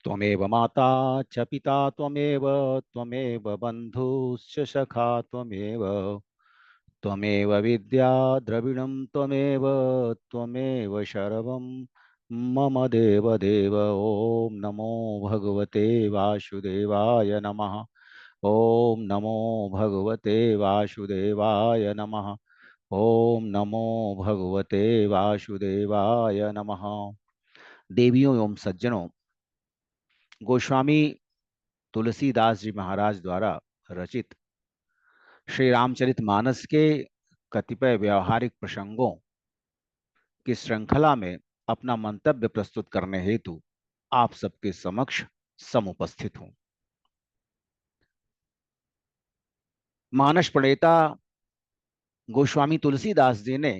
त्वमेव माता च पिता त्वमेव त्वमेव बन्धुश्च सखा त्वमेव त्वमेव विद्या द्रविणं त्वमेव त्वमेव शर्वं मम देव देव। ॐ नमो भगवते वासुदेवाय नमः। ॐ नमो भगवते वासुदेवाय नमः। ॐ नमो भगवते वासुदेवाय नमः। देवियों एवं सज्जनों, गोस्वामी तुलसीदास जी महाराज द्वारा रचित श्री रामचरितमानस के कतिपय व्यवहारिक प्रसंगों की श्रृंखला में अपना मंतव्य प्रस्तुत करने हेतु आप सबके समक्ष समुपस्थित हूं। मानस प्रणेता गोस्वामी तुलसीदास जी ने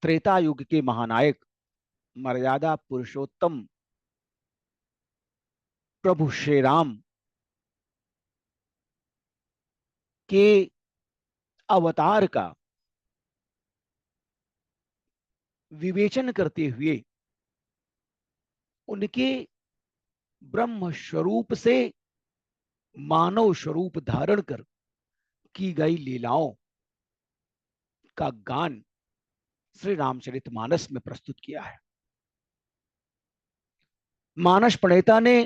त्रेता युग के महानायक मर्यादा पुरुषोत्तम प्रभु श्री राम के अवतार का विवेचन करते हुए उनके ब्रह्म स्वरूप से मानव स्वरूप धारण कर की गई लीलाओं का गान श्री रामचरितमानस में प्रस्तुत किया है। मानस प्रणेता ने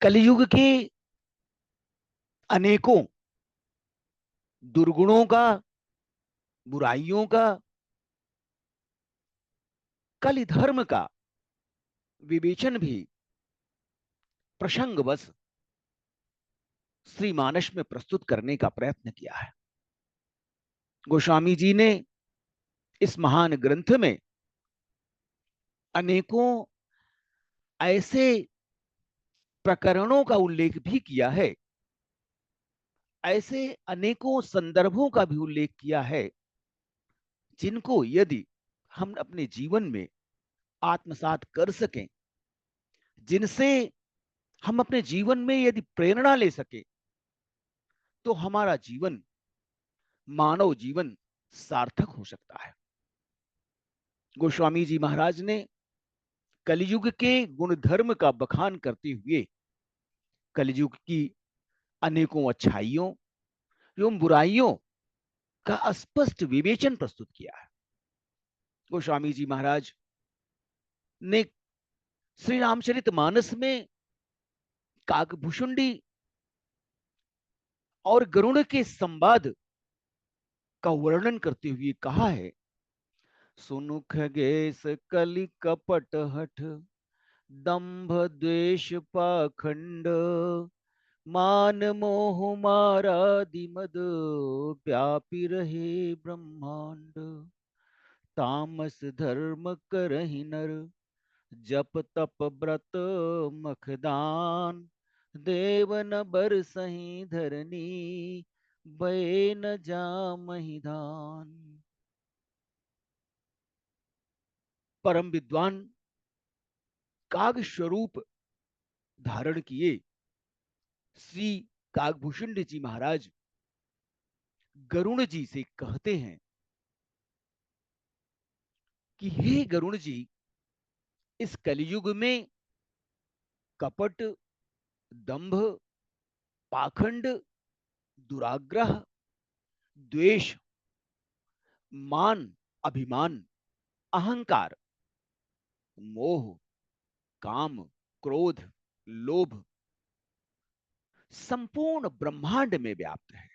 कलयुग के अनेकों दुर्गुणों का, बुराइयों का, कलि धर्म का विवेचन भी प्रसंगवश श्री मानस में प्रस्तुत करने का प्रयत्न किया है। गोस्वामी जी ने इस महान ग्रंथ में अनेकों ऐसे प्रकरणों का उल्लेख भी किया है, ऐसे अनेकों संदर्भों का भी उल्लेख किया है जिनको यदि हम अपने जीवन में आत्मसात कर सकें, जिनसे हम अपने जीवन में यदि प्रेरणा ले सके, तो हमारा जीवन, मानव जीवन सार्थक हो सकता है। गोस्वामी जी महाराज ने कलयुग के गुण धर्म का बखान करते हुए कलयुग की अनेकों अच्छाइयों एवं बुराइयों का स्पष्ट विवेचन प्रस्तुत किया है। गोस्वामी जी महाराज ने श्री रामचरितमानस में काकभूषुंडी और गरुड़ के संवाद का वर्णन करते हुए कहा है, सुनु खगेश कलि कपट हठ दंभ द्वेष पाखंड मान मोह मारा दिमद व्यापी रहे ब्रह्मांड तामस धर्म करहि नर जप तप व्रत मखदान देवन बर सही धरनी बे न जामहि धान। परम विद्वान काग स्वरूप धारण किए श्री काकभूषण जी महाराज गरुण जी से कहते हैं कि हे गरुण जी, इस कलयुग में कपट, दंभ, पाखंड, दुराग्रह, द्वेष, मान, अभिमान, अहंकार, मोह, काम, क्रोध, लोभ संपूर्ण ब्रह्मांड में व्याप्त है।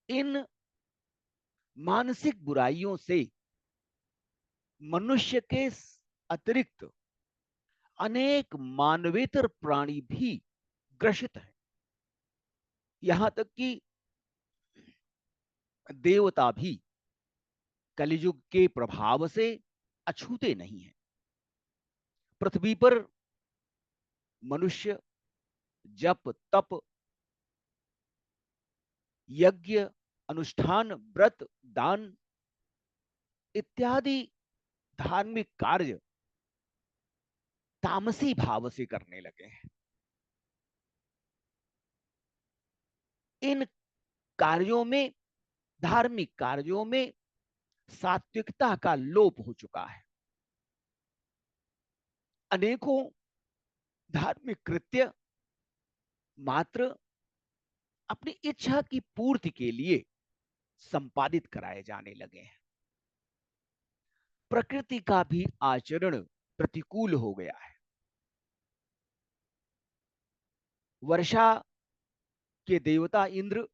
इन मानसिक बुराइयों से मनुष्य के अतिरिक्त अनेक मानवेतर प्राणी भी ग्रसित है। यहां तक कि देवता भी कलियुग के प्रभाव से अछूते नहीं है। पृथ्वी पर मनुष्य जप तप, यज्ञ, अनुष्ठान, व्रत, दान इत्यादि धार्मिक कार्य तामसी भाव से करने लगे हैं। इन कार्यों में, धार्मिक कार्यों में सात्विकता का लोप हो चुका है। अनेकों धार्मिक कृत्य मात्र अपनी इच्छा की पूर्ति के लिए संपादित कराए जाने लगे हैं। प्रकृति का भी आचरण प्रतिकूल हो गया है। वर्षा के देवता इंद्र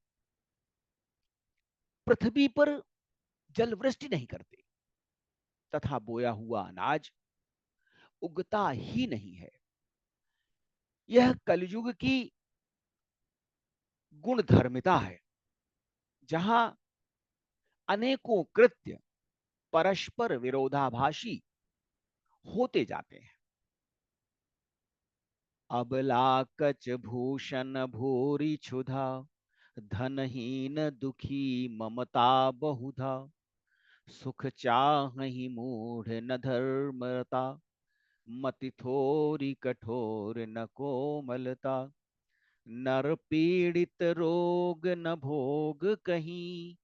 पृथ्वी पर जल वृष्टि नहीं करते तथा बोया हुआ अनाज उगता ही नहीं है। यह कलयुग की गुणधर्मिता है, जहां अनेकों कृत्य परस्पर विरोधाभासी होते जाते हैं। अबला कच भूषण भूरी क्षुधा, धनहीन दुखी ममता बहुधा, सुख चाहि मूढ़ न धर्मता, मति थोरी कठोर न कोमलता, नर पीड़ित रोग न भोग कहीं,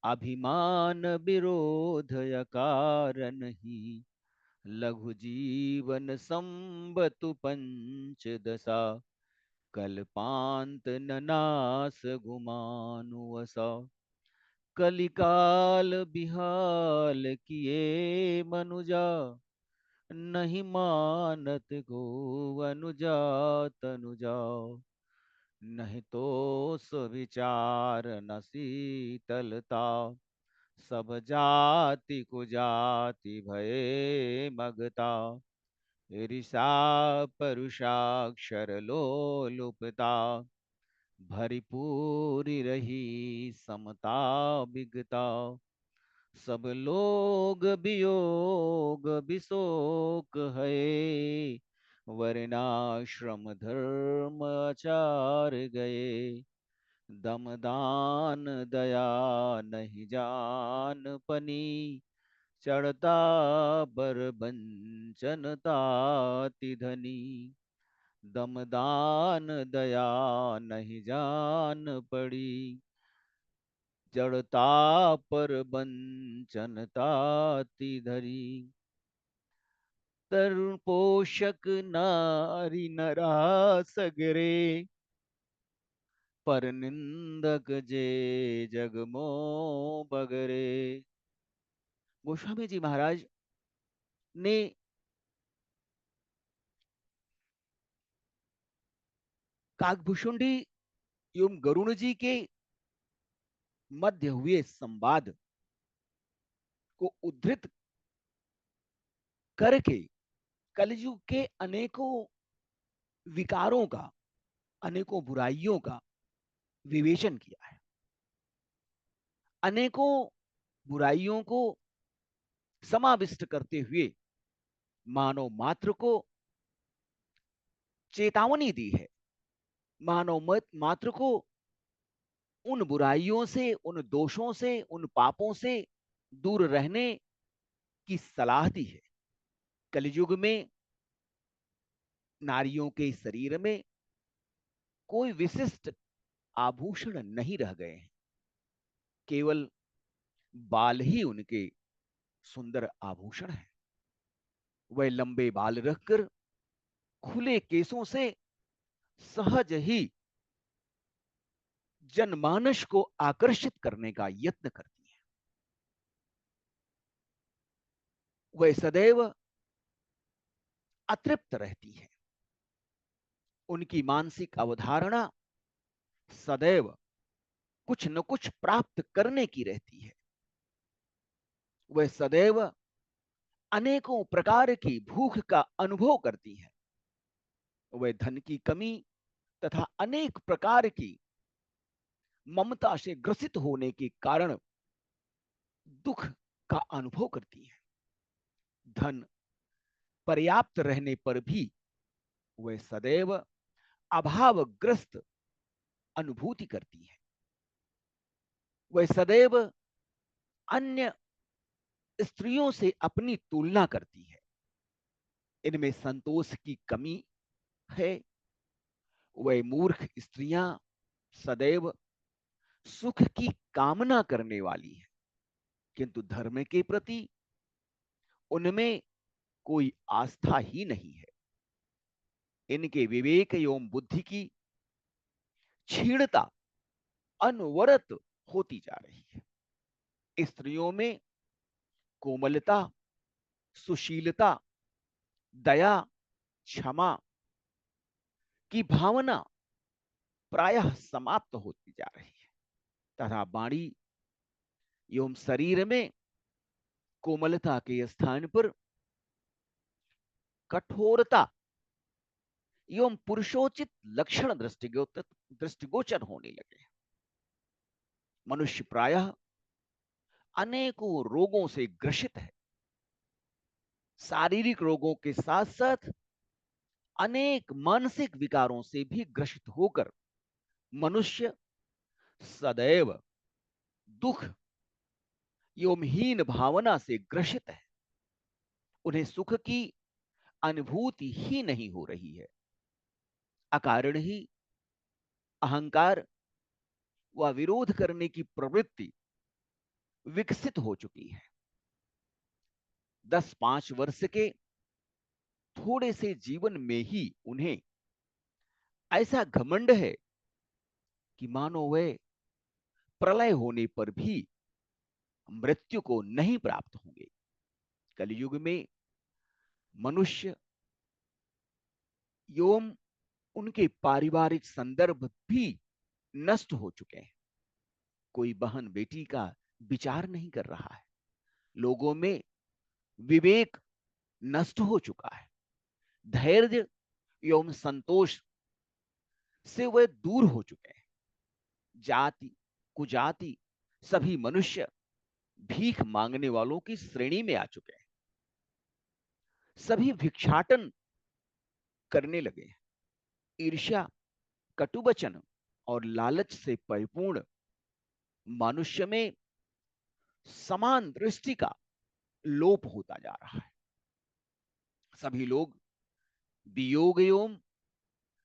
अभिमान विरोध कारण ही, लघु जीवन संबतु पंच दशा, कल्पांत न नास गुमानुवसा, कलिकाल बिहाल किए मनुजा, नहीं मानत को अनुजा तनुजा, नहीं तो सुविचार न शीतलता, सब जाति को जाति भये मगता, ऋषा परुषाक्षर लोलुपता, भरी पूरी रही समता बिगता, सब लोग वियोग विशोक है, वर्णाश्रम धर्म आचार गए, दमदान दया नहीं जान पनी, चढ़ता बर बंचनता तिधनी, दमदान दया नहीं जान पड़ी, जड़ता पर बंचनता तिधरी, तरुण पोषक नारी नरा सगरे, पर निंदक जे जगमो बगरे। गोस्वामी जी महाराज ने काकभूषुंडी एवं गरुण जी के मध्य हुए संवाद को उद्धृत करके कलयुग के अनेकों विकारों का, अनेकों बुराइयों का विवेचन किया है। अनेकों बुराइयों को समाविष्ट करते हुए मानव मात्र को चेतावनी दी है। मानव मात्र को उन बुराइयों से, उन दोषों से, उन पापों से दूर रहने की सलाह दी है। कलयुग में नारियों के शरीर में कोई विशिष्ट आभूषण नहीं रह गए हैं, केवल बाल ही उनके सुंदर आभूषण हैं। वह लंबे बाल रखकर खुले केसों से सहज ही जनमानस को आकर्षित करने का यत्न करती है। वह सदैव अतृप्त रहती है। उनकी मानसिक अवधारणा सदैव कुछ न कुछ प्राप्त करने की रहती है। वह सदैव अनेकों प्रकार की भूख का अनुभव करती है। वह धन की कमी तथा अनेक प्रकार की ममता से ग्रसित होने के कारण दुख का अनुभव करती है। धन पर्याप्त रहने पर भी वह सदैव अभावग्रस्त अनुभूति करती है। वह सदैव अन्य स्त्रियों से अपनी तुलना करती है। इनमें संतोष की कमी है। वह मूर्ख स्त्रियां सदैव सुख की कामना करने वाली है, किंतु धर्म के प्रति उनमें कोई आस्था ही नहीं है। इनके विवेक एवं बुद्धि की क्षीणता अनवरत होती जा रही है। स्त्रियों में कोमलता, सुशीलता, दया, क्षमा की भावना प्रायः समाप्त होती जा रही है तथा वाणी एवं शरीर में कोमलता के स्थान पर कठोरता एवं पुरुषोचित लक्षण दृष्टिगोचर होने लगे। मनुष्य प्रायः अनेकों रोगों से ग्रसित है। शारीरिक रोगों के साथ साथ अनेक मानसिक विकारों से भी ग्रसित होकर मनुष्य सदैव दुख एवं हीन भावना से ग्रसित है। उन्हें सुख की अनुभूति ही नहीं हो रही है। अकारण ही अहंकार व विरोध करने की प्रवृत्ति विकसित हो चुकी है। 10-5 वर्ष के थोड़े से जीवन में ही उन्हें ऐसा घमंड है कि मानो वे प्रलय होने पर भी मृत्यु को नहीं प्राप्त होंगे। कलयुग में मनुष्य एवं उनके पारिवारिक संदर्भ भी नष्ट हो चुके हैं। कोई बहन बेटी का विचार नहीं कर रहा है। लोगों में विवेक नष्ट हो चुका है। धैर्य एवं संतोष से वे दूर हो चुके हैं। जाति कुजाति सभी मनुष्य भीख मांगने वालों की श्रेणी में आ चुके हैं। सभी भिक्षाटन करने लगे हैं। ईर्ष्या, कटुवचन और लालच से परिपूर्ण मनुष्य में समान दृष्टि का लोप होता जा रहा है। सभी लोग वियोग एवं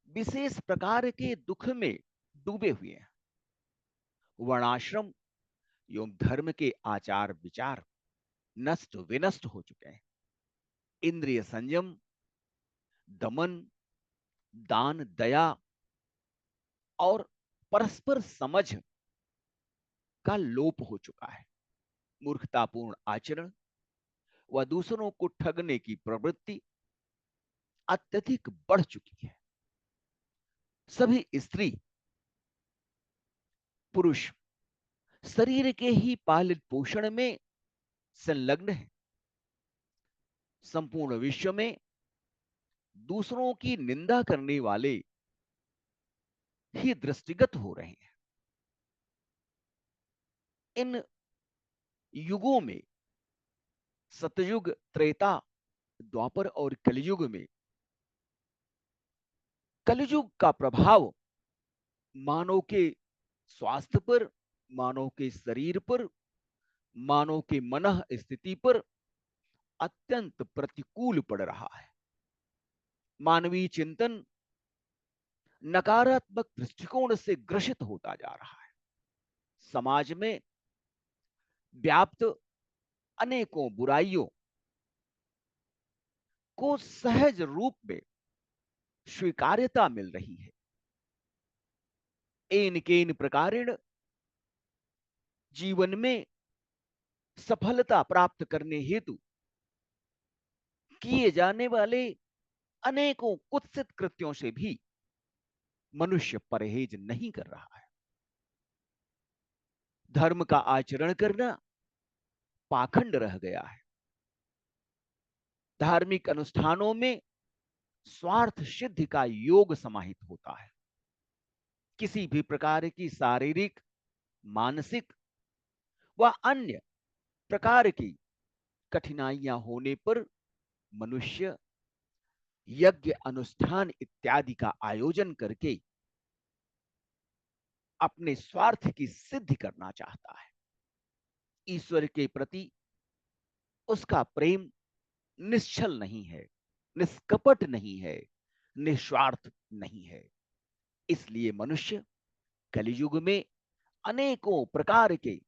विशेष प्रकार के दुख में डूबे हुए हैं। वर्णाश्रम एवं धर्म के आचार विचार नष्ट विनष्ट हो चुके हैं। इंद्रिय संयम, दमन, दान, दया और परस्पर समझ का लोप हो चुका है। मूर्खतापूर्ण आचरण व दूसरों को ठगने की प्रवृत्ति अत्यधिक बढ़ चुकी है। सभी स्त्री पुरुष शरीर के ही पालन पोषण में संलग्न है। संपूर्ण विश्व में दूसरों की निंदा करने वाले ही दृष्टिगत हो रहे हैं। इन युगों में सतयुग, त्रेता, द्वापर और कलयुग में कलयुग का प्रभाव मानव के स्वास्थ्य पर, मानव के शरीर पर, मानव के मन स्थिति पर अत्यंत प्रतिकूल पड़ रहा है। मानवीय चिंतन नकारात्मक दृष्टिकोण से ग्रसित होता जा रहा है। समाज में व्याप्त अनेकों बुराइयों को सहज रूप में स्वीकार्यता मिल रही है। एन केन प्रकारेण जीवन में सफलता प्राप्त करने हेतु किए जाने वाले अनेकों कुत्सित कृत्यों से भी मनुष्य परहेज नहीं कर रहा है। धर्म का आचरण करना पाखंड रह गया है। धार्मिक अनुष्ठानों में स्वार्थ सिद्धि का योग समाहित होता है। किसी भी प्रकार की शारीरिक, मानसिक व अन्य प्रकार की कठिनाइयां होने पर मनुष्य यज्ञ, अनुष्ठान इत्यादि का आयोजन करके अपने स्वार्थ की सिद्धि करना चाहता है। ईश्वर के प्रति उसका प्रेम निश्चल नहीं है, निष्कपट नहीं है, निस्वार्थ नहीं है। इसलिए मनुष्य कलियुग में अनेकों प्रकार के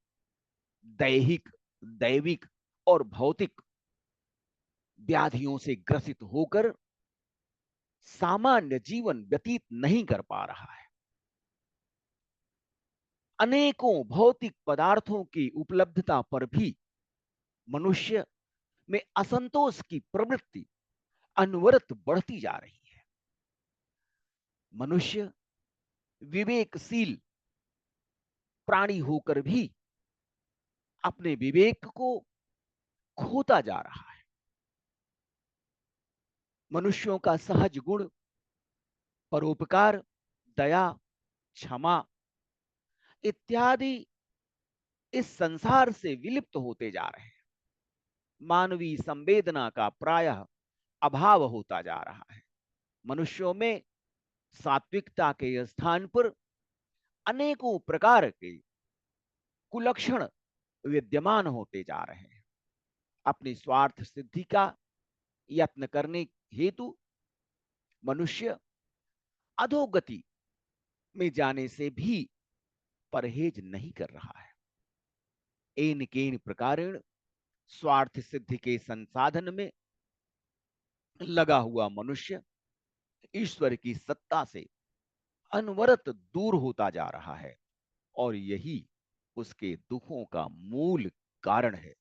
दैहिक, दैविक और भौतिक व्याधियों से ग्रसित होकर सामान्य जीवन व्यतीत नहीं कर पा रहा है। अनेकों भौतिक पदार्थों की उपलब्धता पर भी मनुष्य में असंतोष की प्रवृत्ति अनवरत बढ़ती जा रही है। मनुष्य विवेकशील प्राणी होकर भी अपने विवेक को खोता जा रहा है। मनुष्यों का सहज गुण परोपकार, दया, क्षमा इत्यादि इस संसार से विलुप्त होते जा रहे हैं। मानवीय संवेदना का प्रायः अभाव होता जा रहा है। मनुष्यों में सात्विकता के स्थान पर अनेकों प्रकार के कुलक्षण विद्यमान होते जा रहे हैं। अपनी स्वार्थ सिद्धि का यत्न करने हेतु मनुष्य अधोगति में जाने से भी परहेज नहीं कर रहा है। एन केन प्रकारेण स्वार्थ सिद्धि के संसाधन में लगा हुआ मनुष्य ईश्वर की सत्ता से अनवरत दूर होता जा रहा है और यही उसके दुखों का मूल कारण है।